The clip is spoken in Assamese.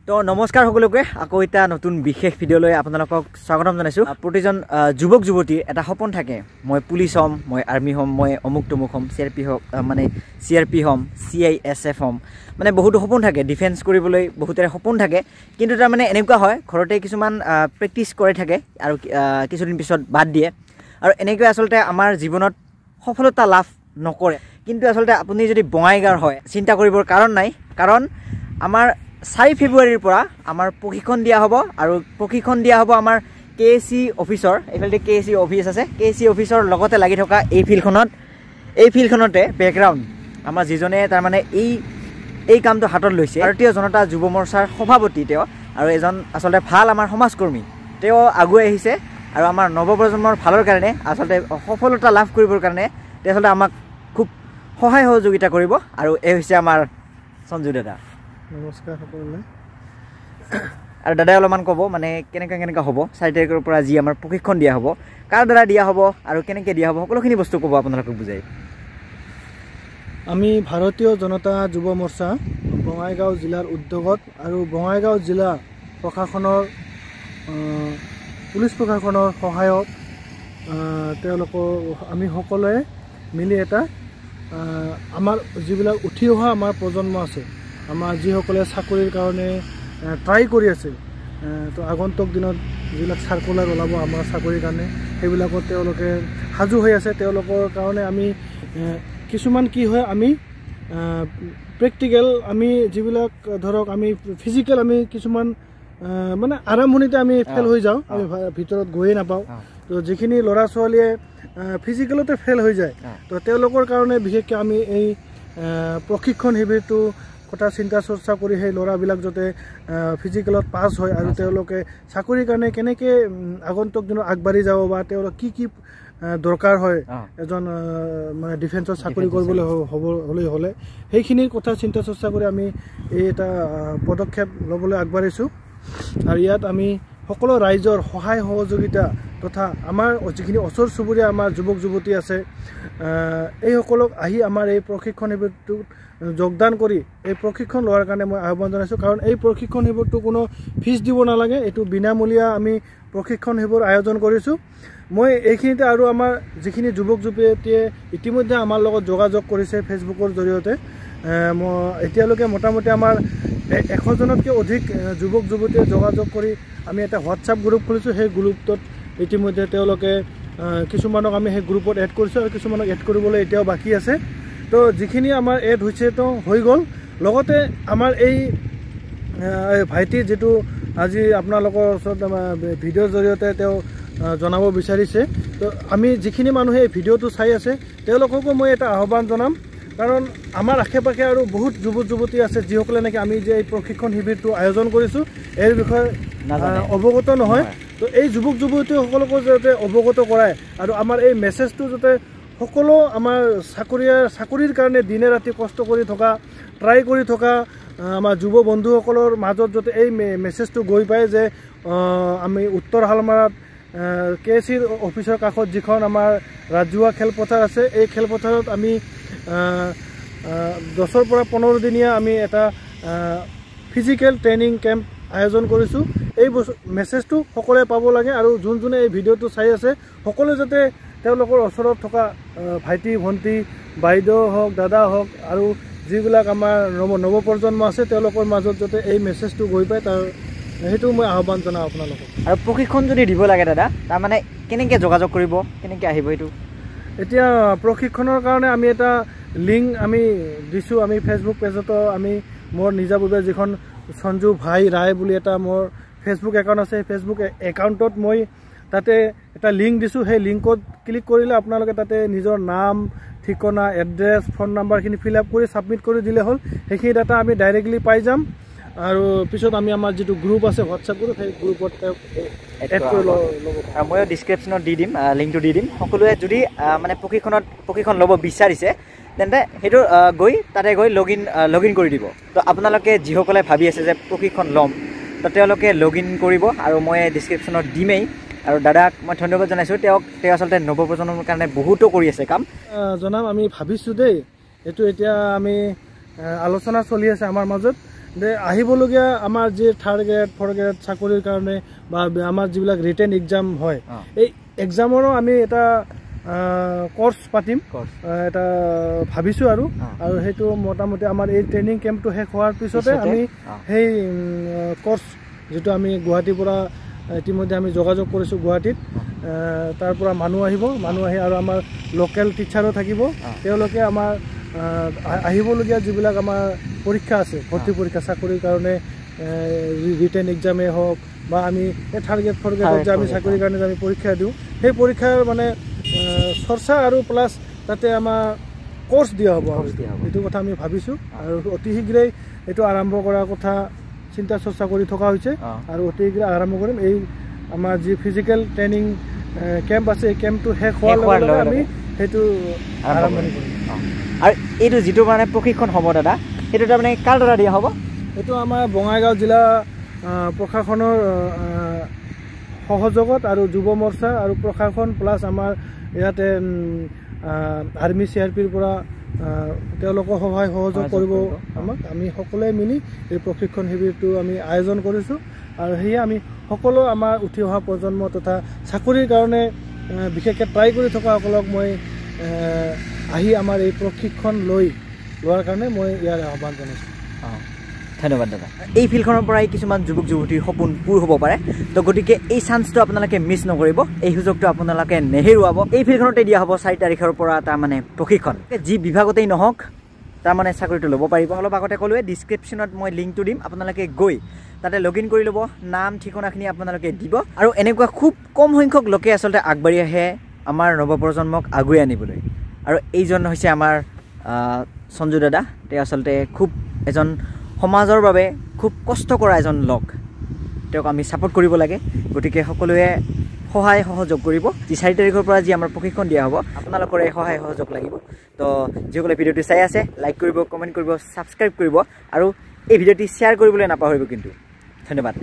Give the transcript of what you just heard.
তো নমস্কাৰ সকলোকে আকৌ এটা নতুন বিশেষ ভিডিঅ'লৈ আপোনালোকক স্বাগতম জনাইছো। প্ৰতিজন যুৱক যুৱতীৰ এটা সপোন থাকে, মই পুলিচ হ'ম, মই আৰ্মি হ'ম, মই অমুক তমুক হ'ম, CRP হ'ম, CISF হ'ম, মানে বহুতো সপোন থাকে। ডিফেন্স কৰিবলৈ বহুতৰে সপোন থাকে, কিন্তু তাৰ মানে এনেকুৱা হয় ঘৰতে কিছুমান প্ৰেক্টিছ কৰি থাকে আৰু কিছুদিন পিছত বাদ দিয়ে, আৰু এনেকৈ আচলতে আমাৰ জীৱনত সফলতা লাভ নকৰে। কিন্তু আচলতে আপুনি যদি বঙাইগাঁৱৰ হয় চিন্তা কৰিবৰ কাৰণ নাই, কাৰণ আমাৰ 4 ফেব্ৰুৱাৰীৰ পৰা আমাৰ প্ৰশিক্ষণ দিয়া হ'ব, আৰু প্ৰশিক্ষণ দিয়া হ'ব আমাৰ KC অফিচৰ, এইফালে KC অফিচ আছে, KC অফিচৰ লগতে লাগি থকা এই ফিল্ডখনতে বেকগ্ৰাউণ্ড আমাৰ যিজনে তাৰমানে এই কামটো হাতত লৈছে, ভাৰতীয় জনতা যুৱ মৰ্চাৰ সভাপতি তেওঁ, আৰু এজন আচলতে ভাল আমাৰ সমাজকৰ্মী। তেওঁ আগুৱাই আহিছে আৰু আমাৰ নৱপ্ৰজন্মৰ ভালৰ কাৰণে আচলতে সফলতা লাভ কৰিবৰ কাৰণে তেওঁ আচলতে আমাক খুব সহায় সহযোগিতা কৰিব, আৰু এই হৈছে আমাৰ সঞ্জু দাদা। নমস্কাৰ সকলোলৈ। আৰু দাদাই অলপমান ক'ব মানে কেনেকৈ হ'ব 4 তাৰিখৰ পৰা যি আমাৰ প্ৰশিক্ষণ দিয়া হ'ব, কাৰ দ্বাৰা দিয়া হ'ব আৰু কেনেকৈ দিয়া হ'ব, সকলোখিনি বস্তু ক'ব আপোনালোকক বুজাই। আমি ভাৰতীয় জনতা যুৱ মৰ্চা বঙাইগাঁও জিলাৰ উদ্যোগত আৰু বঙাইগাঁও জিলা প্ৰশাসনৰ পুলিচ প্ৰশাসনৰ সহায়ত তেওঁলোকৰ আমি সকলোৱে মিলি এটা আমাৰ যিবিলাক উঠি অহা আমাৰ প্ৰজন্ম আছে, আমাৰ যিসকলে চাকৰিৰ কাৰণে ট্ৰাই কৰি আছে, তো আগন্তুক দিনত যিবিলাক চাৰ্কুলাৰ ওলাব আমাৰ চাকৰিৰ কাৰণে সেইবিলাকত তেওঁলোকে সাজু হৈ আছে। তেওঁলোকৰ কাৰণে আমি কিছুমান কি হয়, আমি প্ৰেক্টিকেল আমি যিবিলাক ধৰক আমি ফিজিকেল আমি কিছুমান মানে আৰম্ভণিতে আমি ফেল হৈ যাওঁ, আমি ভিতৰত গৈয়ে নাপাওঁ। তো যিখিনি ল'ৰা ছোৱালীয়ে ফিজিকেলতে ফেল হৈ যায়, তো তেওঁলোকৰ কাৰণে বিশেষকৈ আমি এই প্ৰশিক্ষণ শিবিৰটো কথা চিন্তা চৰ্চা কৰি সেই ল'ৰাবিলাক যাতে ফিজিকেলত পাছ হয় আৰু তেওঁলোকে চাকৰিৰ কাৰণে কেনেকৈ আগন্তুক দিনত আগবাঢ়ি যাব, বা তেওঁলোক কি দৰকাৰ হয় এজন মানে ডিফেন্সত চাকৰি কৰিবলৈ হ'লে সেইখিনিৰ কথা চিন্তা চৰ্চা কৰি আমি এই এটা পদক্ষেপ ল'বলৈ আগবাঢ়িছোঁ। আৰু ইয়াত আমি সকলো ৰাইজৰ সহায় সহযোগিতা তথা আমাৰ যিখিনি ওচৰ চুবুৰীয়া আমাৰ যুৱক যুৱতী আছে, এইসকলক আহি আমাৰ এই প্ৰশিক্ষণ শিবিৰটোত যোগদান কৰি এই প্ৰশিক্ষণ লোৱাৰ কাৰণে মই আহ্বান জনাইছোঁ। কাৰণ এই প্ৰশিক্ষণ শিবিৰটো কোনো ফিজ দিব নালাগে, এইটো বিনামূলীয়া আমি প্ৰশিক্ষণ শিবিৰ আয়োজন কৰিছোঁ। মই এইখিনিতে আৰু আমাৰ যিখিনি যুৱক যুৱতীয়ে ইতিমধ্যে আমাৰ লগত যোগাযোগ কৰিছে ফেচবুকৰ জৰিয়তে, এতিয়ালৈকে মোটামুটি আমাৰ 100জনতকৈ অধিক যুৱক যুৱতীয়ে যোগাযোগ কৰি আমি এটা হোৱাটছআপ গ্ৰুপ খুলিছোঁ। সেই গ্ৰুপটোত ইতিমধ্যে তেওঁলোকে কিছুমানক আমি সেই গ্ৰুপত এড কৰিছোঁ, আৰু কিছুমানক এড কৰিবলৈ এতিয়াও বাকী আছে। তো যিখিনি আমাৰ এড হৈছে তো হৈ গ'ল। লগতে আমাৰ এই ভাইটি যিটো আজি আপোনালোকৰ ওচৰত ভিডিঅ'ৰ জৰিয়তে তেওঁ জনাব বিচাৰিছে, তো আমি যিখিনি মানুহে এই ভিডিঅ'টো চাই আছে তেওঁলোককো মই এটা আহ্বান জনাম, কাৰণ আমাৰ আশে পাশে আৰু বহুত যুৱক যুৱতী আছে যিসকলে নেকি আমি যে এই প্ৰশিক্ষণ শিবিৰটো আয়োজন কৰিছোঁ এই বিষয়ে অৱগত নহয়। তো এই যুৱক যুৱতীসকলকো যাতে অৱগত কৰায়, আৰু আমাৰ এই মেছেজটো যাতে সকলো আমাৰ চাকৰিৰ কাৰণে দিনে ৰাতি কষ্ট কৰি থকা, ট্ৰাই কৰি থকা আমাৰ যুৱ বন্ধুসকলৰ মাজত যাতে এই মেছেজটো গৈ পায় যে আমি উত্তৰ হালমাৰাত KC অফিচৰ কাষত যিখন আমাৰ ৰাজহুৱা খেলপথাৰ আছে, এই খেলপথাৰত আমি 10ৰ পৰা 15 দিনীয়া আমি এটা ফিজিকেল ট্ৰেইনিং কেম্প আয়োজন কৰিছোঁ। এই মেছেজটো সকলোৱে পাব লাগে, আৰু যোনে এই ভিডিঅ'টো চাই আছে সকলোৱে যাতে তেওঁলোকৰ ওচৰত থকা ভাইটি ভণ্টি বাইদেউ হওক দাদা হওক আৰু যিবিলাক আমাৰ নৱপ্ৰজন্ম আছে তেওঁলোকৰ মাজত যাতে এই মেছেজটো গৈ পায়, সেইটো মই আহ্বান জনাওঁ আপোনালোকক। আৰু প্ৰশিক্ষণ যদি দিব লাগে দাদা, তাৰমানে কেনেকৈ যোগাযোগ কৰিব, কেনেকৈ আহিব এইটো? এতিয়া প্ৰশিক্ষণৰ কাৰণে আমি এটা লিংক আমি দিছোঁ, আমি ফেচবুক পেজতো আমি মোৰ নিজাববীয়া যিখন সঞ্জু ভাই ৰায় বুলি এটা মোৰ ফেচবুক একাউণ্ট আছে, সেই ফেচবুক একাউণ্টত মই তাতে এটা লিংক দিছোঁ। সেই লিংকত ক্লিক কৰিলে আপোনালোকে তাতে নিজৰ নাম ঠিকনা এড্ৰেছ ফোন নাম্বাৰখিনি ফিল আপ কৰি ছাবমিট কৰি দিলে হ'ল। সেইখিনি ডাটা আমি ডাইৰেক্টলি পাই যাম, আৰু পিছত আমি আমাৰ যিটো গ্ৰুপ আছে হোৱাটছআপ গ্ৰুপ, সেই গ্ৰুপত এড কৰি ল'ব। আৰু ময়ো ডিছক্ৰিপশ্যনত দি দিম, লিংকটো দি দিম। সকলোৱে যদি মানে প্ৰশিক্ষণ ল'ব বিচাৰিছে তেন্তে সেইটো তাতে গৈ লগ ইন কৰি দিব। তো আপোনালোকে যিসকলে ভাবি আছে যে প্ৰশিক্ষণ ল'ম, তো তেওঁলোকে লগ ইন কৰিব, আৰু মই ডিছক্ৰিপশ্যনত দিমেই। আৰু দাদাক মই ধন্যবাদ জনাইছোঁ, তেওঁ আচলতে নৱপ্ৰজন্মৰ কাৰণে বহুতো কৰি আছে কাম। জনাম আমি ভাবিছোঁ দেই, এইটো এতিয়া আমি আলোচনা চলি আছে আমাৰ মাজত যে আহিবলগীয়া আমাৰ যি 3rd গ্ৰেড 4th গ্ৰেড চাকৰিৰ কাৰণে বা আমাৰ যিবিলাক ৰিটেন এক্সাম হয় এই এক্সামৰো আমি এটা কোৰ্স পাতিম এটা ভাবিছো আৰু সেইটো মোটামুটি আমাৰ এই ট্ৰেইনিং কেম্পটো শেষ হোৱাৰ পিছতে আমি সেই কোৰ্স যেটো আমি গুৱাহাটীৰ পৰা ইতিমধ্যে আমি যোগাযোগ কৰিছো গুৱাহাটীত তাৰ পৰা মানুহ আহি আৰু আমাৰ লোকেল টিচাৰো থাকিব তেওঁলোকে আমাৰ আহিবলগীয়া যিবিলাক আমাৰ পৰীক্ষা আছে ভৰ্তি পৰীক্ষা চাকৰিৰ কাৰণে ৰিটেন এক্সামে হওক বা আমি 3rd গ্ৰেড 4th গ্ৰেডত যে আমি চাকৰিৰ কাৰণে আমি পৰীক্ষা দিওঁ সেই পৰীক্ষাৰ মানে চৰ্চা আৰু প্লাস তাতে আমাৰ কোৰ্স দিয়া হ'ব এইটো কথা আমি ভাবিছো আৰু অতি শীঘ্ৰেই এইটো আৰম্ভ কৰাৰ কথা চিন্তা চৰ্চা কৰি থকা হৈছে আৰু অতি শীঘ্ৰে আৰম্ভ কৰিম এই আমাৰ যি ফিজিক্যাল ট্ৰেইনিং কেম্প আছে এই কেম্পটো শেষ হোৱাৰ লগে লগে আমি সেইটো আৰম্ভণি কৰিম আৰু এইটো যিটো মানে প্ৰশিক্ষণ হ'ব দাদা সেইটো তাৰমানে কাৰ দ্বাৰা দিয়া হ'ব এইটো আমাৰ বঙাইগাঁও জিলা প্ৰশাসনৰ সহযোগত আৰু যুৱ মৰ্চা আৰু প্ৰশাসন প্লাস আমাৰ ইয়াতে আৰ্মি CRPৰ পৰা তেওঁলোকক সহায় সহযোগ কৰিব আমাক আমি সকলোৱে মিলি এই প্ৰশিক্ষণ শিবিৰটো আমি আয়োজন কৰিছো আৰু হেয়া আমি সকলো আমাৰ উঠি অহা প্ৰজন্ম তথা চাকৰিৰ কাৰণে বিশেষকৈ ট্ৰাই কৰি থকা সকলক মই আহি আমাৰ এই প্ৰশিক্ষণ লোৱাৰ কাৰণে মই ইয়াৰ আহ্বান জনাইছো ধন্যবাদ দাদা এই ফিল্ডখনৰ পৰাই কিছুমান যুৱক যুৱতীৰ সপোন পূৰ হ'ব পাৰে তো গতিকে এই চান্সটো আপোনালোকে মিছ নকৰিব এই সুযোগটো আপোনালোকে নেহেৰুৱাব এই ফিল্ডখনতে দিয়া হ'ব 4 তাৰিখৰ পৰা তাৰ মানে প্ৰশিক্ষণ যি বিভাগতেই নহওক তাৰ মানে চাকৰিটো ল'ব পাৰিব অলপ আগতে ক'লোৱে ডিসক্ৰিপশ্যনত মই লিংকটো দিম আপোনালোকে গৈ তাতে লগইন কৰি ল'ব নাম ঠিকনাখিনি আপোনালোকে দিব আৰু এনেকুৱা খুব কম সংখ্যক লোকে আসলতে আগবাঢ়ি আহে আমাৰ নৱপ্ৰজন্মক আগুৱাই আনিবলৈ আৰু এইজন হৈছে আমাৰ সঞ্জু দাদা তেওঁ আসলতে খুব এজন সমাজৰ বাবে খুব কষ্ট কৰা এজন লোক তেওঁক আমি সাপোৰ্ট কৰিব লাগে গতিকে সকলোৱে সহায় সহযোগ কৰিব 4 তাৰিখৰ পৰা যি আমাৰ প্ৰশিক্ষণ দিয়া হ'ব আপোনালোকৰ এই সহায় সহযোগ লাগিব তো যিসকলে ভিডিঅ'টো চাই আছে লাইক কৰিব কমেন্ট কৰিব সাবস্ক্ৰাইব কৰিব আৰু এই ভিডিঅ'টি শ্বেয়াৰ কৰিবলৈ নাপাহৰিব কিন্তু ধন্যবাদ